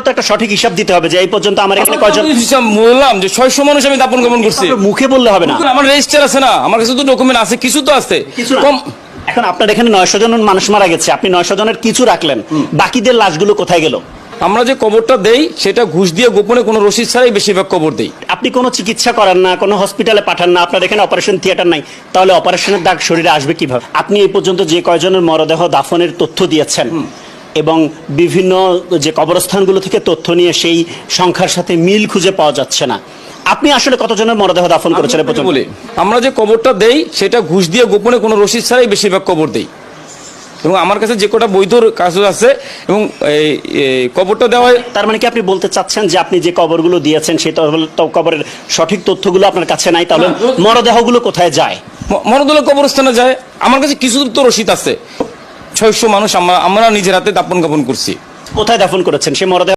আপনারও তো একটা সঠিক হিসাব দিতে হবে যে এই পর্যন্ত আমার এখানে কয়জন। বললাম যে 600 মানুষ আমি দাপন কাপন করছি। আপনার মুখে বললে হবে না, আমার রেজিস্টার আছে না, আমার কাছে তো ডকুমেন্ট আছে, কিছু তো আছে কিছু না। কম। এখন আপনার এখানে 900 জন মানুষ মারা গেছে, আপনি 900 জনের কিছু রাখলেন, বাকিদের লাশগুলো কোথায় গেল? আমরা যে কবরটা দেই সেটা ঘুষ দিয়ে গোপনে কোনো রসিদ ছাড়াই বেশিরভাগ কবর দেই। আপনি কোনো চিকিৎসা করেন না, কোনো হসপিটালে পাঠান না, আপনার এখানে অপারেশন থিয়েটার নাই, তাহলে অপারেশনের দাগ শরীরে আসবে কিভাবে? আপনি এই পর্যন্ত যে কয়জনের মরদেহ দাফনের তথ্য দিয়েছেন এবং বিভিন্ন যে কবরস্থানগুলো থেকে তথ্য নিয়ে সেই সংখ্যার সাথে মিল খুঁজে পাওয়া যাচ্ছে না, আপনি আসলে কতজনের মরদেহ দাফন করেছেন এ পর্যন্ত? বলি, আমরা যে কবরটা দেই সেটা ঘুষ দিয়ে গোপনে কোনো রসিদ ছাড়াই বেশিরভাগ কবর দেই, এবং আমার কাছে যে কটা বৈধ কাগজ আছে এবং এই কবরটা দেওয়া হয়। তার মানে কি আপনি বলতে চাচ্ছেন যে আপনি যে কবরগুলো দিয়েছেন সেই কবরের সঠিক তথ্যগুলো আপনার কাছে নাই, তাহলে মরদেহগুলো কোথায় যায়? মরদেহ কবরস্থানে যায়। আমার কাছে কিছু তো রসিদ আছে। 600 মানুষ আমরা নিজের হাতে দাপন কাপন করছি। কোথায় দাফন করেছেন সেই মরদেহ?